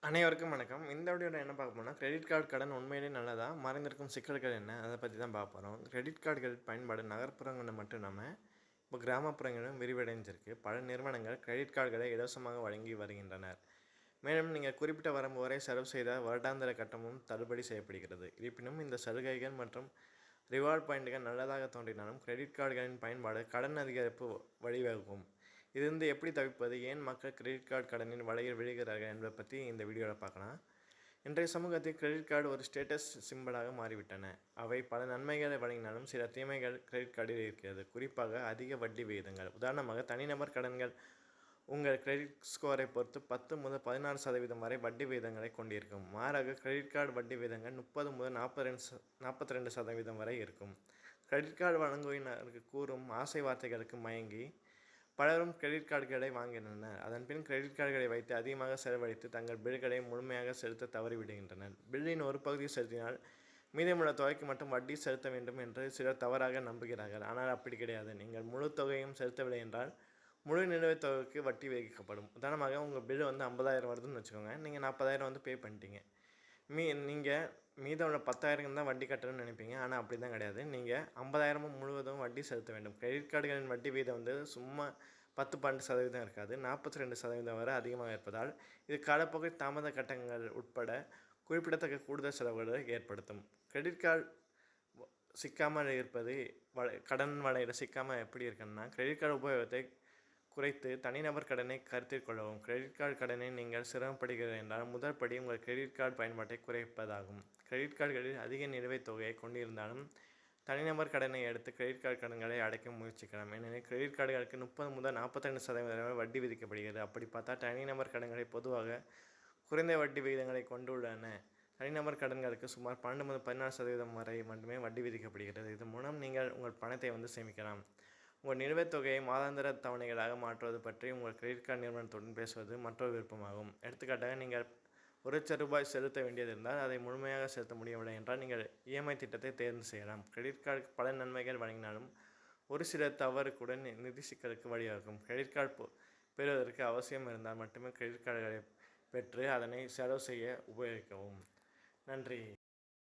அனைவருக்கும் வணக்கம். இந்த வீடியோவில் என்ன பார்க்க போனால் கிரெடிட் கார்டு கடன் உண்மையிலேயே நல்லதா, மறைந்திருக்கும் சிக்கல்கள் என்ன, அதை பற்றி தான் பார்க்க போகிறோம். கிரெடிட் கார்டுகள் பயன்பாடு நகர்ப்புறங்களில் மட்டும் இல்லாமல் இப்போ கிராமப்புறங்களிலும் விரிவடைஞ்சிருக்கு. பல நிறுவனங்கள் கிரெடிட் கார்டுகளை இலவசமாக வழங்கி வருகின்றனர். மேலும் நீங்கள் குறிப்பிட்ட வரம்பு வரை செலவு செய்தால் வருடாந்திர கட்டணமும் தள்ளுபடி செய்யப்படுகிறது. இருப்பினும் இந்த சலுகைகள் மற்றும் ரிவார்ட் பாயிண்ட்டுகள் நல்லதாக தோன்றினாலும் கிரெடிட் கார்டுகளின் பயன்பாடு கடன் அதிகரிப்பு வழிவகுக்கும். இதிலிருந்து எப்படி தவிர்ப்பது, ஏன் மக்கள் கிரெடிட் கார்டு கடனின் வலையில் விழுகிறார்கள் என்பதை பற்றி இந்த வீடியோவில் பார்க்கலாம். இன்றைய சமூகத்தில் கிரெடிட் கார்டு ஒரு ஸ்டேட்டஸ் சிம்பலாக மாறிவிட்டன. அவை பல நன்மைகளை வழங்கினாலும் சில தீமைகள் கிரெடிட் கார்டில் இருக்கிறது. குறிப்பாக அதிக வட்டி விகிதங்கள். உதாரணமாக, தனிநபர் கடன்கள் உங்கள் கிரெடிட் ஸ்கோரை பொறுத்து 10 முதல் 16% வரை வட்டி விகிதங்களை கொண்டிருக்கும். மாறாக கிரெடிட் கார்டு வட்டி விகிதங்கள் 30 முதல் 42% வரை இருக்கும். கிரெடிட் கார்டு வழங்குவினருக்கு கூறும் ஆசை வார்த்தைகளுக்கு மயங்கி பலரும் கிரெடிட் கார்டுகளை வாங்கினர். அதன்பின் கிரெடிட் கார்டுகளை வைத்து அதிகமாக செலவழித்து தங்கள் பில்களை முழுமையாக செலுத்த தவறிவிடுகின்றனர். பில்லின் ஒரு பகுதியை செலுத்தினால் மீதமுள்ள தொகைக்கு மட்டும் வட்டி செலுத்த வேண்டும் என்று சிலர் தவறாக நம்புகிறார்கள். ஆனால் அப்படி கிடையாது. நீங்கள் முழு தொகையும் செலுத்தவில்லை என்றால் முழு நிலுவைத் தொகைக்கு வட்டி விதிக்கப்படும். உதாரணமாக, உங்கள் பில் 50,000 வருதுன்னு வச்சுக்கோங்க. நீங்கள் 40,000 பே பண்ணிட்டீங்க. நீங்கள் மீதம் உள்ள 10,000 தான் வட்டி கட்டணும்னு நினைப்பீங்க. ஆனால் அப்படி தான் கிடையாது. நீங்கள் 50,000 முழுவதும் வட்டி செலுத்த வேண்டும். கிரெடிட் கார்டுகளின் வட்டி வீதம் சும்மா 10-12% இருக்காது, 42% வரை அதிகமாக இருப்பதால் இது காலப்போக்கில் தாமத கட்டணங்கள் உட்பட குறிப்பிடத்தக்க கூடுதல் செலவுகளை ஏற்படுத்தும். கிரெடிட் கார்டு சிக்காமல் இருப்பது, கடன் வலையில் சிக்காமல் எப்படி இருக்குன்னா, கிரெடிட் கார்டு உபயோகத்தை குறைத்து தனிநபர் கடனை கருத்தில் கொள்ளவும். கிரெடிட் கார்டு கடனை நீங்கள் சிரமப்படுகிறீர்கள் என்றால் முதல் படி உங்கள் கிரெடிட் கார்டு பயன்பாட்டை குறைப்பதாகும். கிரெடிட் கார்டுகளில் அதிக நிலுவைத் தொகையை கொண்டிருந்தாலும் தனிநபர் கடனை எடுத்து கிரெடிட் கார்டு கடன்களை அடைக்க முயற்சிக்கலாம். ஏனெனில் கிரெடிட் கார்டுகளுக்கு 30 முதல் 42% வட்டி விதிக்கப்படுகிறது. அப்படி பார்த்தா தனிநபர் கடன்களை பொதுவாக குறைந்த வட்டி விகிதங்களை கொண்டுள்ளன. தனிநபர் கடன்களுக்கு சுமார் 12 முதல் 14% வரை மட்டுமே வட்டி விதிக்கப்படுகிறது. இதன் மூலம் நீங்கள் உங்கள் பணத்தை சேமிக்கலாம். உங்கள் நிலுவைத் தொகையை மாதாந்திர தவணைகளாக மாற்றுவது பற்றி உங்கள் கிரெடிட் கார்டு நிறுவனத்துடன் பேசுவது மற்றொரு விருப்பமாகும். எடுத்துக்காட்டாக, நீங்கள் ₹1,00,000 செலுத்த வேண்டியது இருந்தால் அதை முழுமையாக செலுத்த முடியவில்லை என்றால் நீங்கள் இஎம்ஐ திட்டத்தை தேர்வு செய்யலாம். கிரெடிட் கார்டு பல நன்மைகள் வழங்கினாலும் ஒரு சில தவறு கூட நிதி சிக்கலுக்கு வழிவகுக்கும். கிரெடிட் கார்டு பெறுவதற்கு அவசியம் இருந்தால் மட்டுமே கிரெடிட் கார்டுகளை பெற்று அதனை செலவு செய்ய உபயோகிக்கவும். நன்றி.